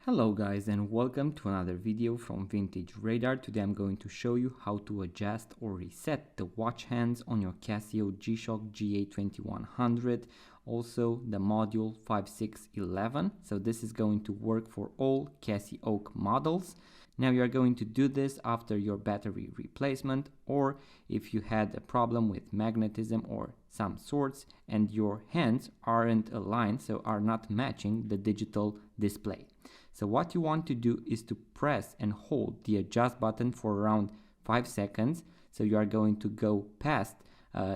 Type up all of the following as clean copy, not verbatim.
Hello guys, and welcome to another video from Vintage Radar. Today I'm going to show you how to adjust or reset the watch hands on your Casio G-Shock GA-2100, also the module 5611. So this is going to work for all Casioak models. Now you are going to do this after your battery replacement, or if you had a problem with magnetism or some sorts and your hands aren't aligned, so are not matching the digital display. So what you want to do is to press and hold the adjust button for around 5 seconds. So you are going to go past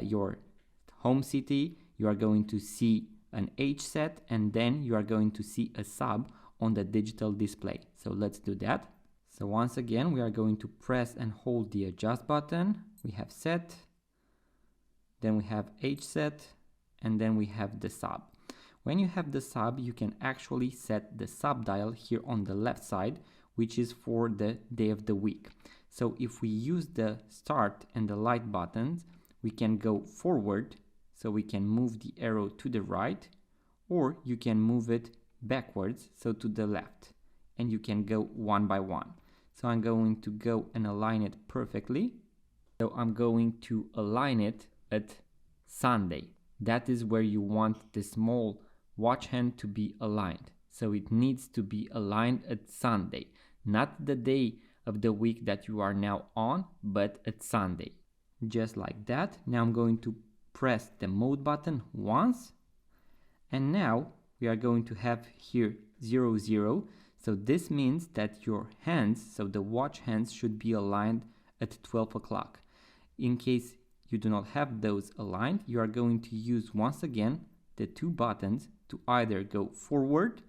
your home city, you are going to see an H set, and then you are going to see a sub on the digital display. So let's do that. So once again, we are going to press and hold the adjust button. We have set, then we have H set, and then we have the sub. When you have the sub, you can actually set the sub dial here on the left side, which is for the day of the week. So if we use the start and the light buttons, we can go forward, so we can move the arrow to the right, or you can move it backwards, so to the left, and you can go one by one. So I'm going to go and align it perfectly. So I'm going to align it at Sunday. That is where you want the small watch hand to be aligned. So it needs to be aligned at Sunday, not the day of the week that you are now on, but at Sunday. Just like that. Now I'm going to press the mode button once, and now we are going to have here 00. So this means that your hands, so the watch hands, should be aligned at 12 o'clock. In case you do not have those aligned, you are going to use once again the two buttons to either go forward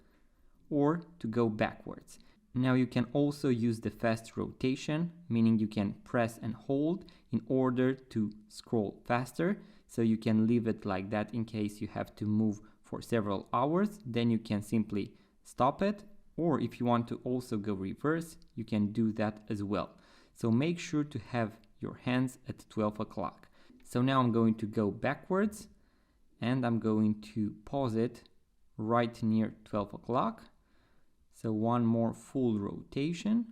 or to go backwards. Now you can also use the fast rotation, meaning you can press and hold in order to scroll faster. So you can leave it like that in case you have to move for several hours, then you can simply stop it. Or if you want to also go reverse, you can do that as well. So make sure to have your hands at 12 o'clock. So now I'm going to go backwards, and I'm going to pause it right near 12 o'clock. So one more full rotation.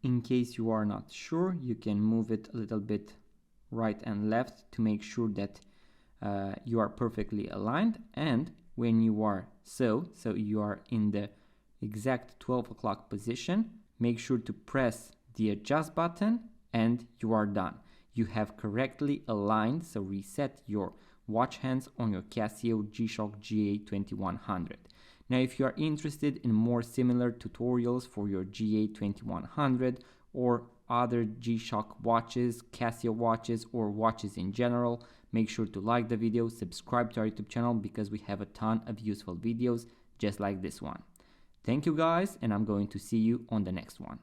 In case you are not sure, you can move it a little bit right and left to make sure that you are perfectly aligned. And when you are so you are in the exact 12 o'clock position, make sure to press the adjust button and you are done. You have correctly aligned, so reset your watch hands on your Casio G-Shock GA-2100. Now if you are interested in more similar tutorials for your GA-2100 or other G-Shock watches, Casio watches, or watches in general, make sure to like the video, subscribe to our YouTube channel because we have a ton of useful videos just like this one. Thank you guys, and I'm going to see you on the next one.